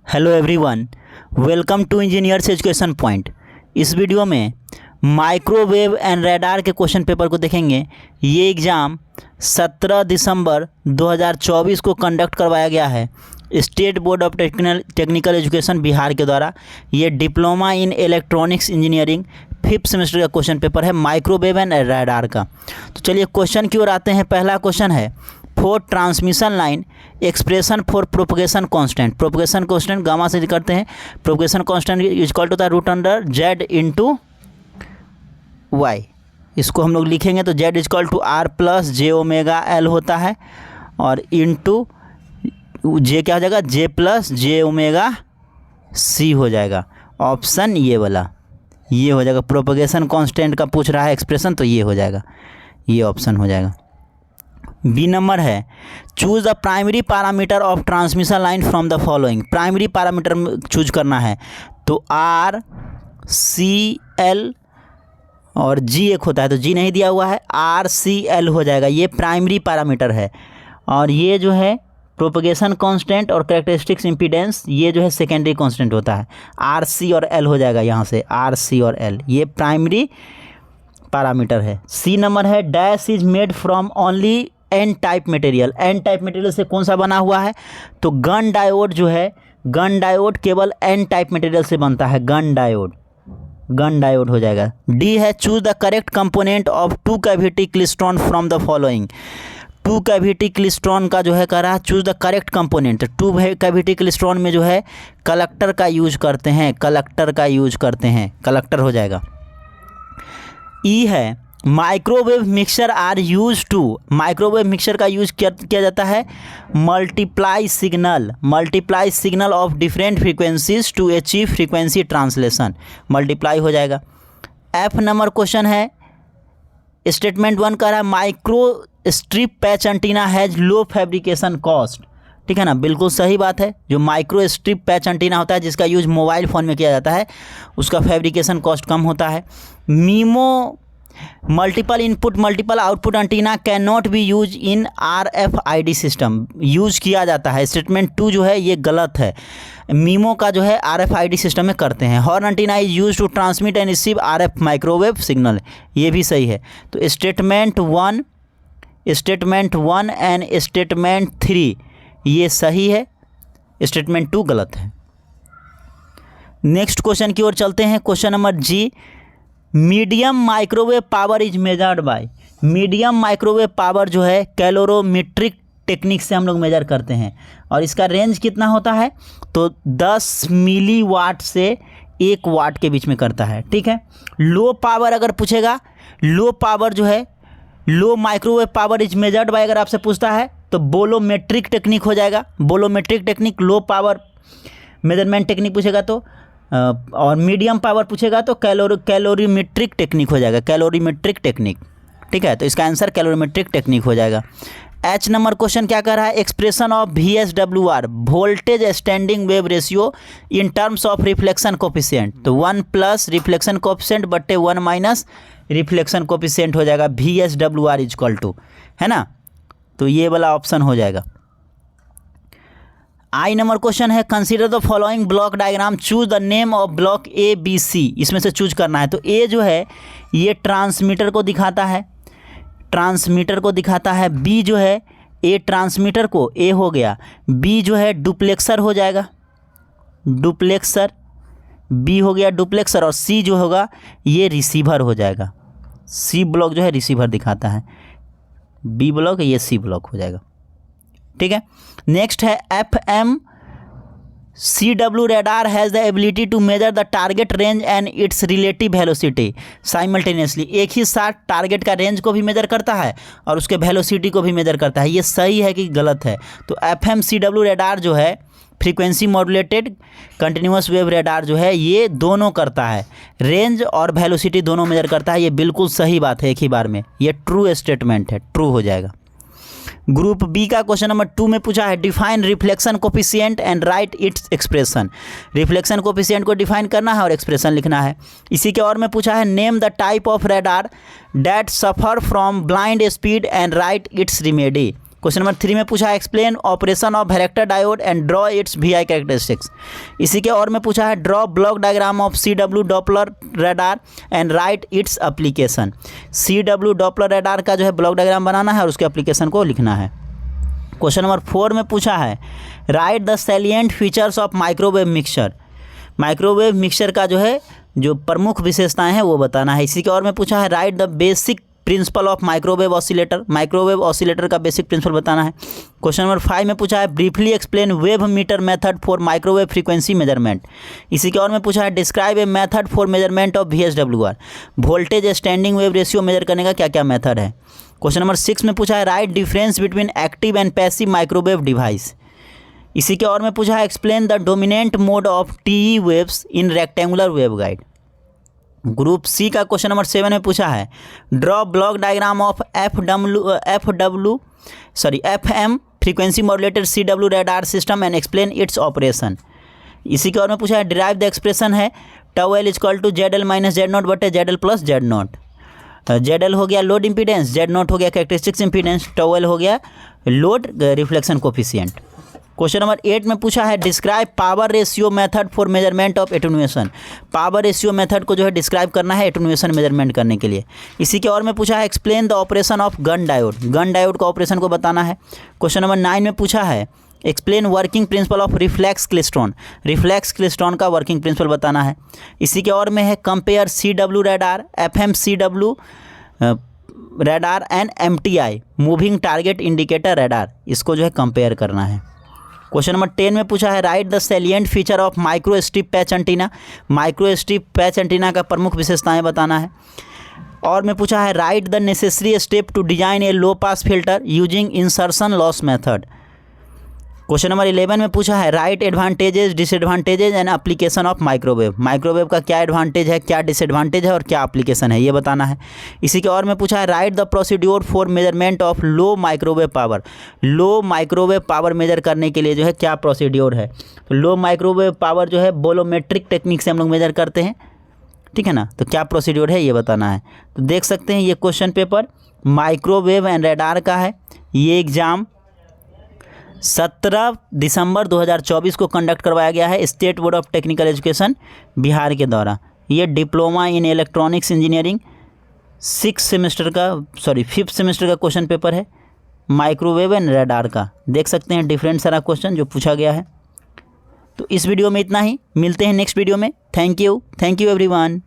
Hello everyone, welcome to engineers education point. इस video में microwave and radar के question paper को देखेंगे। ये एग्ज़ाम 17 दिसंबर 2024 को कंडक्ट करवाया गया है state board of technical education Bihar के द्वारा। ये diploma in electronics engineering 5th semester का क्वेश्चन पेपर है माइक्रोवेव एंड रडार का। तो चलिए क्वेश्चन की ओर आते हैं। पहला क्वेश्चन है, for transmission line expression for propagation constant. Propagation constant gamma से करते हैं। Propagation constant equal to √z into y. इसको हम लोग लिखेंगे तो z equal to r plus j omega L होता है और इंटू जे क्या हो जाएगा, j plus j omega c हो जाएगा। ऑप्शन ये वाला ये हो जाएगा। प्रोपगेशन कांस्टेंट का पूछ रहा है एक्सप्रेशन, तो ये हो जाएगा, ये ऑप्शन हो जाएगा। बी नंबर है, choose the primary parameter of transmission line from the following. Primary parameter choose करना है तो आर सी एल और जी एक होता है, तो जी नहीं दिया हुआ है, आर सी एल हो जाएगा। ये प्राइमरी पैरामीटर है। और ये जो है प्रोपगेशन कांस्टेंट और कैरेक्टरिस्टिक्स इम्पीडेंस, ये जो है सेकेंडरी कांस्टेंट होता है। आर सी और एल हो जाएगा, यहाँ से आर सी और एल, ये प्राइमरी पैरामीटर है। सी नंबर है, dash is made from only n type material. N type material से कौन सा बना हुआ है, तो गन डायोड जो है, गन डायोड केवल एन टाइप मटेरियल से बनता है, गन डायोड, गन डायोड हो जाएगा। डी है, choose the correct component of two cavity klystron from the following. Two cavity klystron का जो है कह रहा है choose the correct component. Two cavity klystron में जो है कलेक्टर का यूज करते हैं, कलेक्टर का यूज करते हैं, कलेक्टर हो जाएगा। ई है, microwave mixer are use to. Microwave mixer का यूज किया जाता है multiply signal of different frequencies to achieve frequency translation, multiply हो जाएगा। एफ नंबर क्वेश्चन है, स्टेटमेंट 1 का रहा है micro strip patch antenna has low fabrication cost. ठीक है ना, बिल्कुल सही बात है। जो माइक्रो स्ट्रिप पैच एंटीना होता है जिसका यूज मोबाइल फ़ोन में किया जाता है, उसका फैब्रिकेशन कॉस्ट कम होता है। Memo multiple input multiple output antenna can not be use in RFID system, use किया जाता है। स्टेटमेंट 2 जो है ये गलत है। मीमो का जो है RFID सिस्टम में करते हैं। Horn antenna is use to transmit and receive RF microwave signal, ये भी सही है। तो स्टेटमेंट 1 एंड स्टेटमेंट 3 ये सही है, स्टेटमेंट 2 गलत है। नेक्स्ट क्वेश्चन की ओर चलते हैं। Question number G, medium microwave power is measured by. Medium microwave power जो है कैलोरीमेट्रिक टेक्निक से हम लोग मेजर करते हैं और इसका रेंज कितना होता है, तो 10 मिली वाट से 1 वाट के बीच में करता है। ठीक है। लो पावर अगर पूछेगा, लो पावर जो है, low microwave power is measured by अगर आपसे पूछता है तो बोलोमेट्रिक टेक्निक हो जाएगा। Bolometric technique low power measurement technique पूछेगा तो, और मीडियम पावर पूछेगा तो कैलोरीमेट्रिक टेक्निक हो जाएगा, कैलोरीमेट्रिक टेक्निक। ठीक है, तो इसका आंसर कैलोरीमेट्रिक टेक्निक हो जाएगा। एच नंबर क्वेश्चन क्या कर रहा है, expression of VSWR voltage standing wave ratio in terms of reflection coefficient. तो 1 प्लस रिफ्लेक्शन कोफिशिएंट बट्टे 1 माइनस रिफ्लेक्शन कोफिशिएंट हो जाएगा। VSWR इक्वल टू, है ना, तो ये वाला ऑप्शन हो जाएगा। आई नंबर क्वेश्चन है, consider the following block diagram, choose the name of block ABC। इसमें से चूज करना है। तो ए जो है ये ट्रांसमीटर को दिखाता है, ट्रांसमीटर को दिखाता है। बी जो है ए ट्रांसमीटर को, ए हो गया। बी जो है डुप्लेक्सर हो जाएगा, डुप्लेक्सर, बी हो गया डुप्लेक्सर। और सी जो होगा ये रिसीवर हो जाएगा। सी ब्लॉक जो है रिसीवर दिखाता है, बी ब्लॉक, ये सी ब्लॉक हो जाएगा। ठीक है। नेक्स्ट है, FMCW radar has the ability to measure the target range and its relative velocity simultaneously। एक ही साथ टारगेट का रेंज को भी मेजर करता है और उसके वेलोसिटी को भी मेजर करता है। ये सही है कि गलत है, तो FMCW radar जो है frequency modulated continuous wave radar जो है ये दोनों करता है, रेंज और वेलोसिटी दोनों मेजर करता है। ये बिल्कुल सही बात है, एक ही बार में, ये ट्रू स्टेटमेंट है, ट्रू हो जाएगा। ग्रुप बी का क्वेश्चन नंबर 2 में पूछा है, define reflection coefficient and right its expression. Reflection coefficient को डिफाइन करना है और एक्सप्रेशन लिखना है। इसी के और में पूछा है, name the type of radar that suffer from blind speed and right it's remedy. Question number 3 में पूछा है explain operation of varactor diode and draw it's VI characteristics. इसी के और में पूछा है draw block diagram of CW Doppler radar and right its application. CW Doppler radar का जो है ब्लॉक डायग्राम बनाना है और उसके एप्लीकेशन को लिखना है। क्वेश्चन नंबर 4 में पूछा है write the salient features of microwave mixture. Microwave mixture का जो है जो प्रमुख विशेषताएं हैं वो बताना है। इसी के और में पूछा है write the basic principle of microwave oscillator. Microwave oscillator का बेसिक प्रिंसिपल बताना है। क्वेश्चन नंबर 5 में पूछा है briefly explain wave meter method for microwave frequency measurement. इसी के और में पूछा है describe a method for measurement of VSWR। Voltage standing wave ratio measure करने का क्या क्या मेथड है। क्वेश्चन नंबर 6 में पूछा है write difference between active and passive microwave device. इसी के और में पूछा है explain the dominant mode of TE waves in rectangular waveguide. Group C का क्वेश्चन नंबर 7 में पूछा है draw block diagram of FM frequency modulated CW radar system and explain its operation. इसी के और में पूछा है डिराइव द एक्सप्रेशन है τL = ZL - Z0 बटे ZL + Z0। ZL हो गया लोड इम्पीडेंस, Z0 हो गया कैरेक्टरिस्टिक्स इम्पीडेंस, τL हो गया load reflection coefficient. Question number 8 में पूछा है describe power ratio method for measurement of attenuation. Power ratio method को जो है डिस्क्राइब करना है एटेन्यूएशन मेजरमेंट करने के लिए। इसी के और में पूछा है explain the operation of Gunn diode. Gunn diode का ऑपरेशन को बताना है। क्वेश्चन नंबर 9 में पूछा है explain working principle of reflex klystron. Reflex klystron का वर्किंग प्रिंसिपल बताना है। इसी के और में है compare CW radar, FM CW radar and MTI moving target indicator radar, इसको जो है कंपेयर करना है। क्वेश्चन नंबर 10 में पूछा है write the salient feature of micro strip patch antenna. Micro strip patch antenna का प्रमुख विशेषताएं बताना है। और में पूछा है write the necessary step to design a low pass filter using insertion loss method. Question number 11 में पूछा है write advantages disadvantages and application of microwave. Microwave का क्या एडवांटेज है, क्या डिसएडवांटेज है और क्या एप्लीकेशन है ये बताना है। इसी के और में पूछा है write the procedure for measurement of low microwave power. Low microwave power measure करने के लिए जो है क्या प्रोसीड्योर है। तो लो माइक्रोवेव पावर जो है बोलोमेट्रिक टेक्निक से हम लोग मेजर करते हैं, ठीक है ना। तो क्या प्रोसीड्योर है ये बताना है। तो देख सकते हैं ये question paper microwave and radar का है। ये एग्ज़ाम 17 दिसंबर 2024 को कंडक्ट करवाया गया है state board of technical education Bihar के द्वारा। ये diploma in electronics engineering 5th semester का क्वेश्चन पेपर है माइक्रोवेव एंड रडार का। देख सकते हैं डिफरेंट सारा क्वेश्चन जो पूछा गया है। तो इस वीडियो में इतना ही, मिलते हैं नेक्स्ट वीडियो में। Thank you everyone.